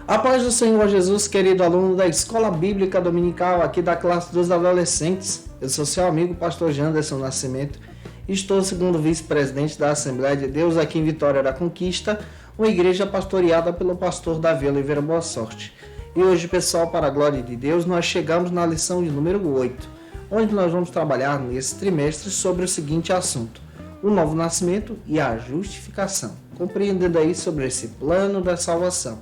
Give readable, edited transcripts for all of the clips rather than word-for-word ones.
A paz do Senhor Jesus, querido aluno da Escola Bíblica Dominical, aqui da classe dos adolescentes. Eu sou seu amigo, pastor Janderson Nascimento. Estou segundo vice-presidente da Assembleia de Deus aqui em Vitória da Conquista, uma igreja pastoreada pelo pastor Davi Oliveira Boa Sorte. E hoje, pessoal, para a glória de Deus, nós chegamos na lição de número 8, onde nós vamos trabalhar nesse trimestre sobre o seguinte assunto: o novo nascimento e a justificação, compreendendo aí sobre esse plano da salvação.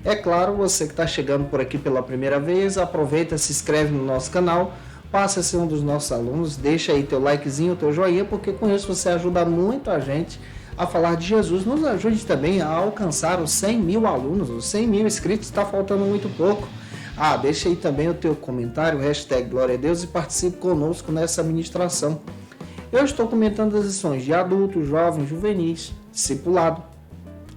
É claro, você que está chegando por aqui pela primeira vez, aproveita, se inscreve no nosso canal, passa a ser um dos nossos alunos, deixa aí teu likezinho, teu joinha, porque com isso você ajuda muito a gente a falar de Jesus. Nos ajude também a alcançar os 100 mil alunos, os 100 mil inscritos, está faltando muito pouco. Deixa aí também o teu comentário, hashtag Glória a Deus, e participe conosco nessa ministração. Eu estou comentando as lições de adultos, jovens, juvenis, discipulado,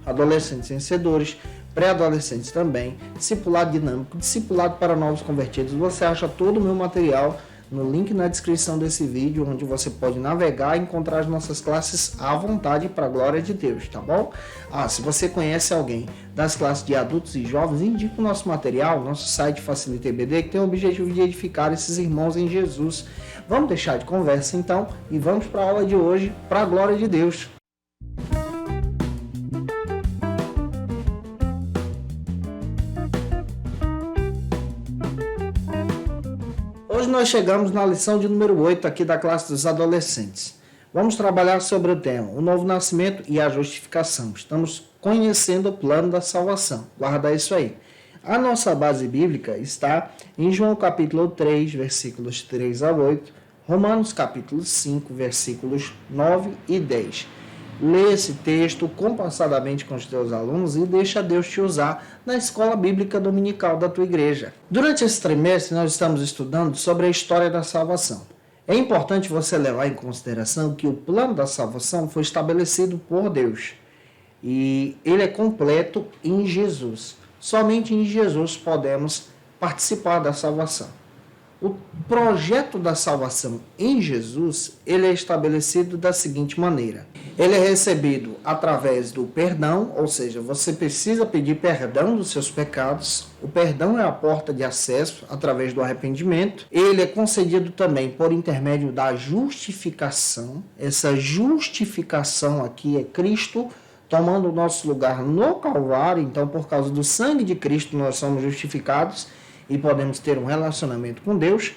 adolescentes vencedores, pré-adolescentes também, discipulado dinâmico, discipulado para novos convertidos. Você acha todo o meu material no link na descrição desse vídeo, onde você pode navegar e encontrar as nossas classes à vontade para a glória de Deus, tá bom? Se você conhece alguém das classes de adultos e jovens, indique o nosso material, nosso site Facilita EBD, que tem o objetivo de edificar esses irmãos em Jesus. Vamos deixar de conversa então e vamos para a aula de hoje, para a glória de Deus. Hoje nós chegamos na lição de número 8 aqui da classe dos adolescentes. Vamos trabalhar sobre o tema, o novo nascimento e a justificação. Estamos conhecendo o plano da salvação. Guarda isso aí. A nossa base bíblica está em João capítulo 3, versículos 3 a 8, Romanos capítulo 5, versículos 9 e 10. Lê esse texto compassadamente com os teus alunos e deixa Deus te usar na escola bíblica dominical da tua igreja. Durante esse trimestre, nós estamos estudando sobre a história da salvação. É importante você levar em consideração que o plano da salvação foi estabelecido por Deus. E ele é completo em Jesus. Somente em Jesus podemos participar da salvação. O projeto da salvação em Jesus, ele é estabelecido da seguinte maneira. Ele é recebido através do perdão, ou seja, você precisa pedir perdão dos seus pecados. O perdão é a porta de acesso através do arrependimento. Ele é concedido também por intermédio da justificação. Essa justificação aqui é Cristo tomando o nosso lugar no Calvário. Então, por causa do sangue de Cristo, nós somos justificados e podemos ter um relacionamento com Deus.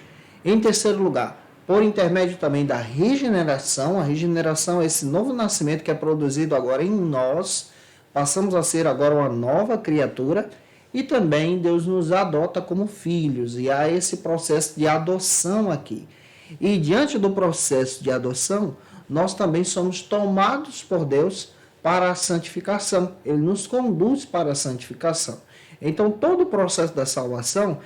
Em terceiro lugar, por intermédio também da regeneração. A regeneração é esse novo nascimento que é produzido agora em nós. Passamos a ser agora uma nova criatura. E também Deus nos adota como filhos. E há esse processo de adoção aqui. E diante do processo de adoção, nós também somos tomados por Deus para a santificação. Ele nos conduz para a santificação. Então, todo o processo da salvação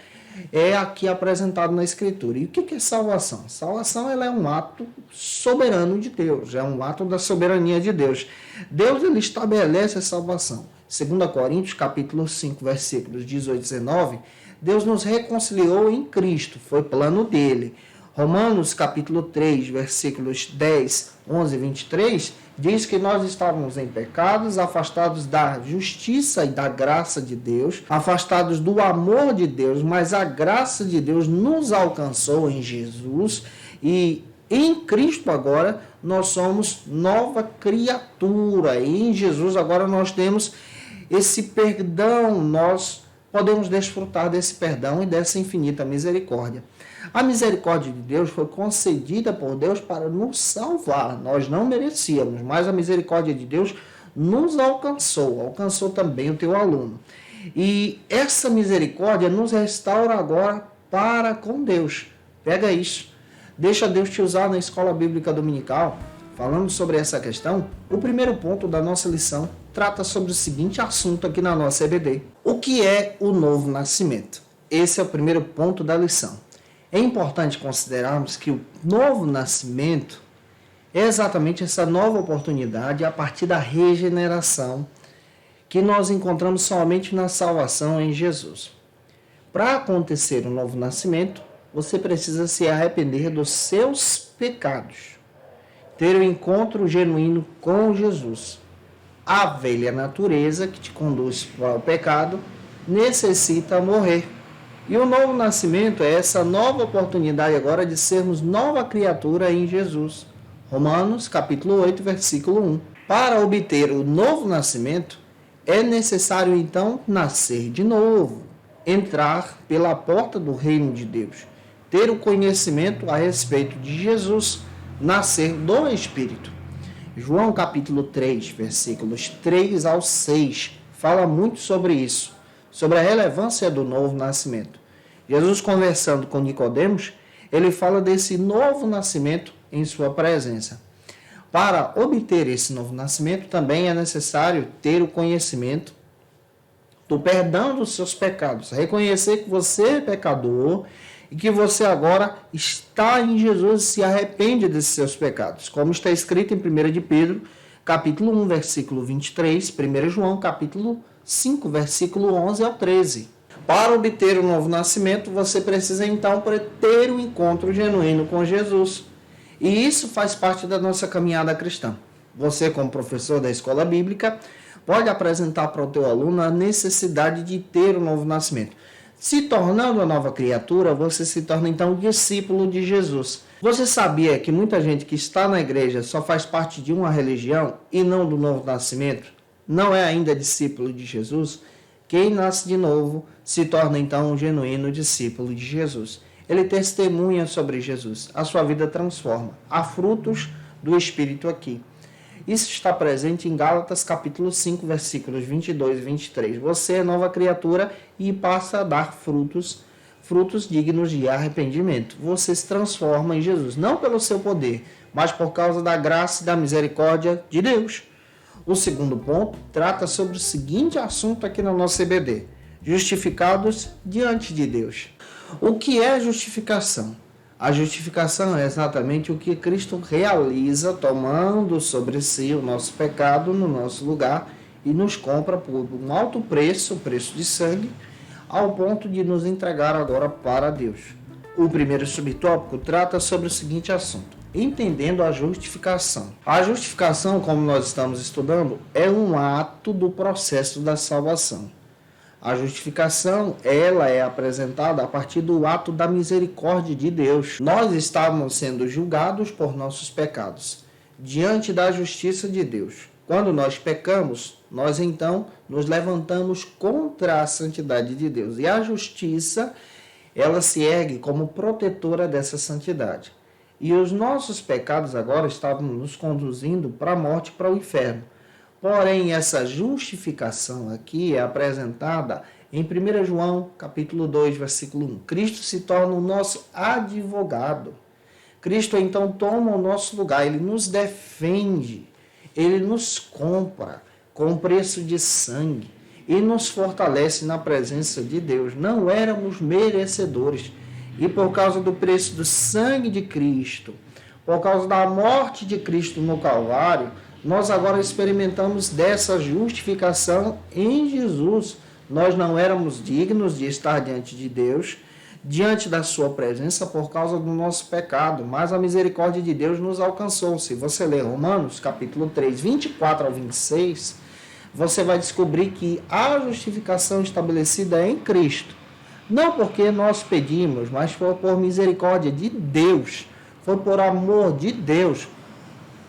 é aqui apresentado na Escritura. E o que é salvação? Salvação ela é um ato soberano de Deus, é um ato da soberania de Deus. Deus ele estabelece a salvação. 2 Coríntios, capítulo 5, versículos 18 e 19, Deus nos reconciliou em Cristo, foi plano dele. Romanos, capítulo 3, versículos 10, 11 e 23, diz que nós estávamos em pecados, afastados da justiça e da graça de Deus, afastados do amor de Deus, mas a graça de Deus nos alcançou em Jesus e em Cristo agora nós somos nova criatura. E em Jesus agora nós temos esse perdão, nós podemos desfrutar desse perdão e dessa infinita misericórdia. A misericórdia de Deus foi concedida por Deus para nos salvar. Nós não merecíamos, mas a misericórdia de Deus nos alcançou também o teu aluno. E essa misericórdia nos restaura agora para com Deus. Pega isso. Deixa Deus te usar na escola bíblica dominical. Falando sobre essa questão, o primeiro ponto da nossa lição trata sobre o seguinte assunto aqui na nossa EBD. O que é o novo nascimento? Esse é o primeiro ponto da lição. É importante considerarmos que o novo nascimento é exatamente essa nova oportunidade a partir da regeneração que nós encontramos somente na salvação em Jesus. Para acontecer o novo nascimento, você precisa se arrepender dos seus pecados, ter um encontro genuíno com Jesus. A velha natureza que te conduz ao pecado necessita morrer. E o novo nascimento é essa nova oportunidade agora de sermos nova criatura em Jesus. Romanos capítulo 8, versículo 1. Para obter o novo nascimento, é necessário então nascer de novo, entrar pela porta do reino de Deus, ter o conhecimento a respeito de Jesus, nascer do Espírito. João capítulo 3, versículos 3 ao 6, fala muito sobre isso, sobre a relevância do novo nascimento. Jesus, conversando com Nicodemos, ele fala desse novo nascimento em sua presença. Para obter esse novo nascimento, também é necessário ter o conhecimento do perdão dos seus pecados. Reconhecer que você é pecador e que você agora está em Jesus e se arrepende desses seus pecados. Como está escrito em 1 de Pedro, capítulo 1, versículo 23, 1 João, capítulo 5, versículo 11 ao 13. Para obter o novo nascimento, você precisa então ter um encontro genuíno com Jesus. E isso faz parte da nossa caminhada cristã. Você, como professor da escola bíblica, pode apresentar para o teu aluno a necessidade de ter o novo nascimento. Se tornando uma nova criatura, você se torna então discípulo de Jesus. Você sabia que muita gente que está na igreja só faz parte de uma religião e não do novo nascimento? Não é ainda discípulo de Jesus? Quem nasce de novo se torna então um genuíno discípulo de Jesus. Ele testemunha sobre Jesus. A sua vida transforma. Há frutos do Espírito aqui. Isso está presente em Gálatas capítulo 5, versículos 22 e 23. Você é nova criatura e passa a dar frutos dignos de arrependimento. Você se transforma em Jesus, não pelo seu poder, mas por causa da graça e da misericórdia de Deus. O segundo ponto trata sobre o seguinte assunto aqui no nosso CBD: justificados diante de Deus. O que é justificação? A justificação é exatamente o que Cristo realiza, tomando sobre si o nosso pecado no nosso lugar e nos compra por um alto preço, o preço de sangue, ao ponto de nos entregar agora para Deus. O primeiro subtópico trata sobre o seguinte assunto: entendendo a justificação. A justificação, como nós estamos estudando, é um ato do processo da salvação. A justificação, ela é apresentada a partir do ato da misericórdia de Deus. Nós estávamos sendo julgados por nossos pecados, diante da justiça de Deus. Quando nós pecamos, nós então nos levantamos contra a santidade de Deus. E a justiça, ela se ergue como protetora dessa santidade. E os nossos pecados agora estavam nos conduzindo para a morte, para o inferno. Porém, essa justificação aqui é apresentada em 1 João, capítulo 2, versículo 1. Cristo se torna o nosso advogado. Cristo, então, toma o nosso lugar. Ele nos defende. Ele nos compra com preço de sangue. E nos fortalece na presença de Deus. Não éramos merecedores. E por causa do preço do sangue de Cristo, por causa da morte de Cristo no Calvário, nós agora experimentamos dessa justificação em Jesus. Nós não éramos dignos de estar diante de Deus, diante da sua presença por causa do nosso pecado, mas a misericórdia de Deus nos alcançou. Se você ler Romanos, capítulo 3, 24 ao 26, você vai descobrir que a justificação estabelecida é em Cristo. Não porque nós pedimos, mas foi por misericórdia de Deus, foi por amor de Deus.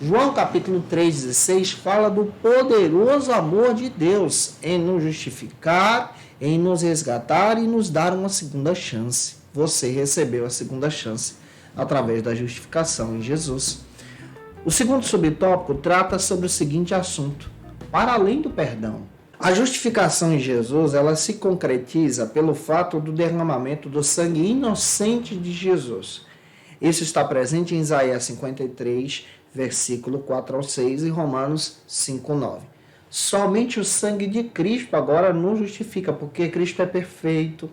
João capítulo 3,16 fala do poderoso amor de Deus em nos justificar, em nos resgatar e nos dar uma segunda chance. Você recebeu a segunda chance através da justificação em Jesus. O segundo subtópico trata sobre o seguinte assunto: para além do perdão. A justificação em Jesus, ela se concretiza pelo fato do derramamento do sangue inocente de Jesus. Isso está presente em Isaías 53, versículo 4 ao 6 e Romanos 5, 9. Somente o sangue de Cristo agora nos justifica, porque Cristo é perfeito,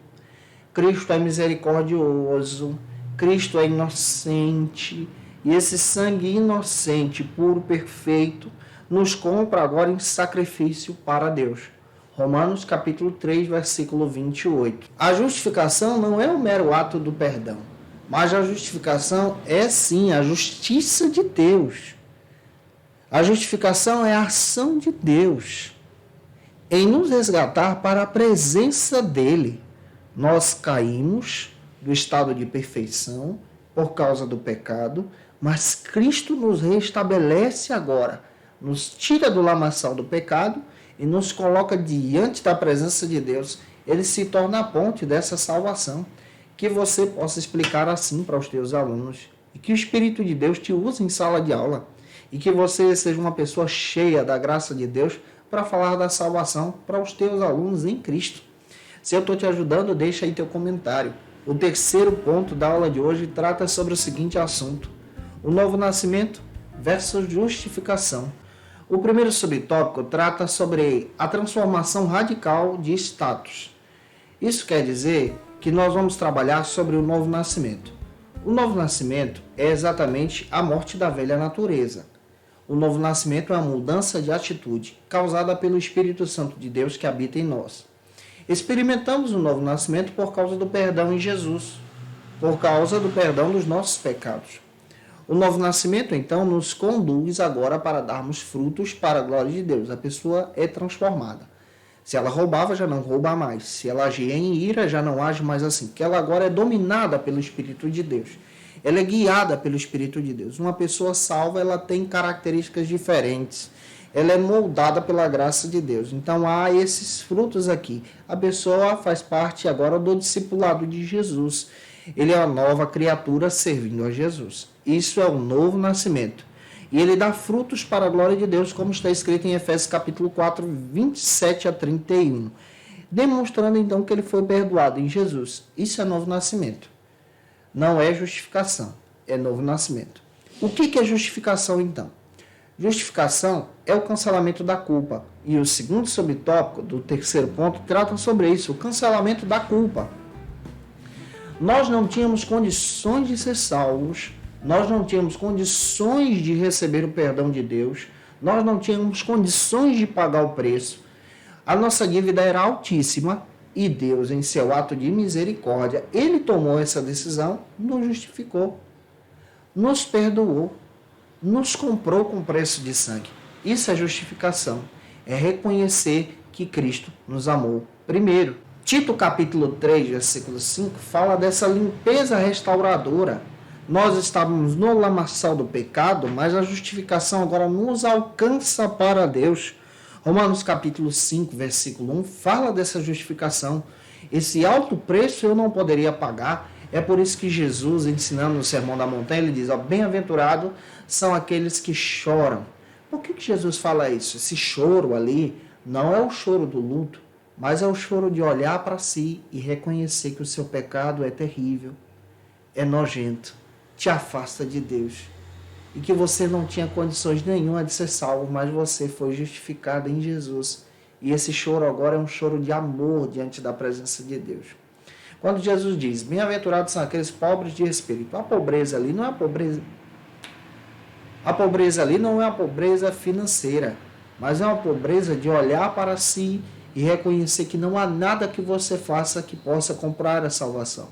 Cristo é misericordioso, Cristo é inocente, e esse sangue inocente, puro, perfeito, nos compra agora em sacrifício para Deus. Romanos capítulo 3, versículo 28. A justificação não é um mero ato do perdão, mas a justificação é sim a justiça de Deus. A justificação é a ação de Deus. em nos resgatar para a presença dele. Nós caímos do estado de perfeição por causa do pecado, mas Cristo nos restabelece agora, nos tira do lamaçal do pecado e nos coloca diante da presença de Deus. Ele se torna a ponte dessa salvação, que você possa explicar assim para os teus alunos, e que o Espírito de Deus te use em sala de aula, e que você seja uma pessoa cheia da graça de Deus para falar da salvação para os teus alunos em Cristo. Se eu estou te ajudando, deixa aí teu comentário. O terceiro ponto da aula de hoje trata sobre o seguinte assunto: o novo nascimento versus justificação. O primeiro subtópico trata sobre a transformação radical de status. Isso quer dizer que nós vamos trabalhar sobre o novo nascimento. O novo nascimento é exatamente a morte da velha natureza. O novo nascimento é uma mudança de atitude causada pelo Espírito Santo de Deus que habita em nós. Experimentamos o novo nascimento por causa do perdão em Jesus, por causa do perdão dos nossos pecados. O novo nascimento, então, nos conduz agora para darmos frutos para a glória de Deus. A pessoa é transformada. Se ela roubava, já não rouba mais. Se ela agia em ira, já não age mais assim. Porque ela agora é dominada pelo Espírito de Deus. Ela é guiada pelo Espírito de Deus. Uma pessoa salva, ela tem características diferentes. Ela é moldada pela graça de Deus. Então há esses frutos aqui. A pessoa faz parte agora do discipulado de Jesus. Ele é uma nova criatura servindo a Jesus. Isso é o novo nascimento. E ele dá frutos para a glória de Deus, como está escrito em Efésios capítulo 4, 27 a 31. Demonstrando então que ele foi perdoado em Jesus. Isso é novo nascimento. Não é justificação, é novo nascimento. O que é justificação então? Justificação é o cancelamento da culpa. E o segundo subtópico do terceiro ponto trata sobre isso, o cancelamento da culpa. Nós não tínhamos condições de ser salvos, nós não tínhamos condições de receber o perdão de Deus, nós não tínhamos condições de pagar o preço. A nossa dívida era altíssima e Deus, em seu ato de misericórdia, ele tomou essa decisão, nos justificou, nos perdoou, nos comprou com preço de sangue. Isso é justificação, é reconhecer que Cristo nos amou primeiro. Tito capítulo 3, versículo 5, fala dessa limpeza restauradora. Nós estávamos no lamaçal do pecado, mas a justificação agora nos alcança para Deus. Romanos capítulo 5, versículo 1, fala dessa justificação. Esse alto preço eu não poderia pagar. É por isso que Jesus, ensinando no Sermão da Montanha, ele diz, bem-aventurado são aqueles que choram. Por que Jesus fala isso? Esse choro ali não é o choro do luto, mas é o choro de olhar para si e reconhecer que o seu pecado é terrível, é nojento, te afasta de Deus. E que você não tinha condições nenhuma de ser salvo, mas você foi justificado em Jesus. E esse choro agora é um choro de amor diante da presença de Deus. Quando Jesus diz, bem-aventurados são aqueles pobres de espírito, a pobreza ali não é a pobreza. A pobreza ali não é a pobreza financeira, mas é uma pobreza de olhar para si e reconhecer que não há nada que você faça que possa comprar a salvação.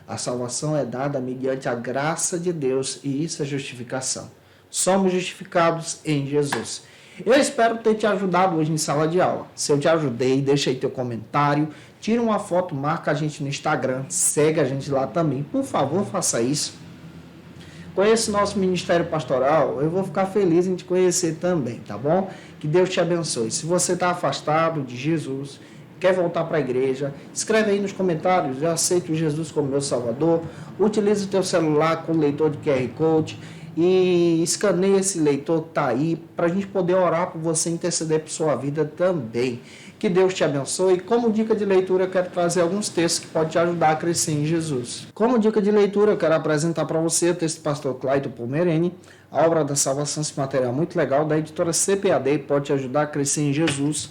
A salvação é dada mediante a graça de Deus e isso é justificação. Somos justificados em Jesus. Eu espero ter te ajudado hoje em sala de aula. Se eu te ajudei, deixa aí teu comentário, tira uma foto, marca a gente no Instagram, segue a gente lá também. Por favor, faça isso. Conheça o nosso Ministério Pastoral, eu vou ficar feliz em te conhecer também, tá bom? Que Deus te abençoe. Se você está afastado de Jesus, quer voltar para a igreja, escreve aí nos comentários, eu aceito Jesus como meu Salvador. Utilize o teu celular com leitor de QR Code e escaneie esse leitor que está aí para a gente poder orar por você e interceder por sua vida também. Que Deus te abençoe. Como dica de leitura, eu quero trazer alguns textos que podem te ajudar a crescer em Jesus. Como dica de leitura, eu quero apresentar para você o texto do pastor Clayton Pomerene, a obra da salvação, esse material muito legal, da editora CPAD, pode te ajudar a crescer em Jesus.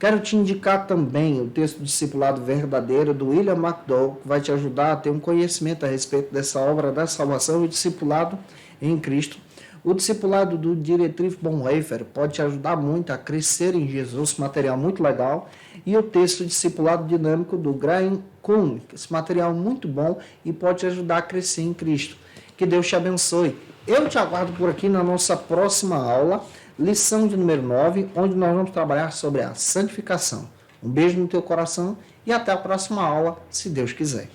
Quero te indicar também o texto do Discipulado Verdadeiro, do William McDowell, que vai te ajudar a ter um conhecimento a respeito dessa obra da salvação e o discipulado em Cristo. O discipulado do Dietrich Bonhoeffer pode te ajudar muito a crescer em Jesus, material muito legal. E o texto Discipulado Dinâmico do Graham Kuhn, esse material muito bom e pode te ajudar a crescer em Cristo. Que Deus te abençoe. Eu te aguardo por aqui na nossa próxima aula. lição de número 9, onde nós vamos trabalhar sobre a santificação. Um beijo no teu coração e até a próxima aula, se Deus quiser.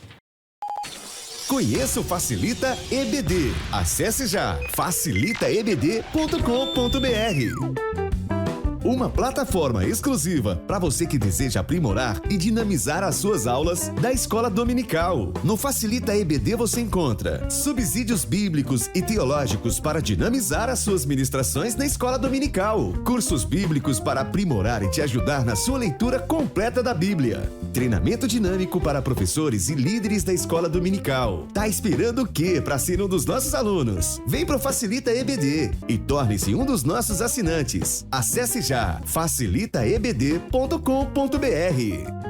Conheça o Facilita EBD. Acesse já facilitaebd.com.br. Uma plataforma exclusiva para você que deseja aprimorar e dinamizar as suas aulas da Escola Dominical. No Facilita EBD você encontra subsídios bíblicos e teológicos para dinamizar as suas ministrações na Escola Dominical, cursos bíblicos para aprimorar e te ajudar na sua leitura completa da Bíblia, treinamento dinâmico para professores e líderes da Escola Dominical. Tá esperando o quê para ser um dos nossos alunos? Vem pro Facilita EBD e torne-se um dos nossos assinantes. Acesse já facilitaebd.com.br.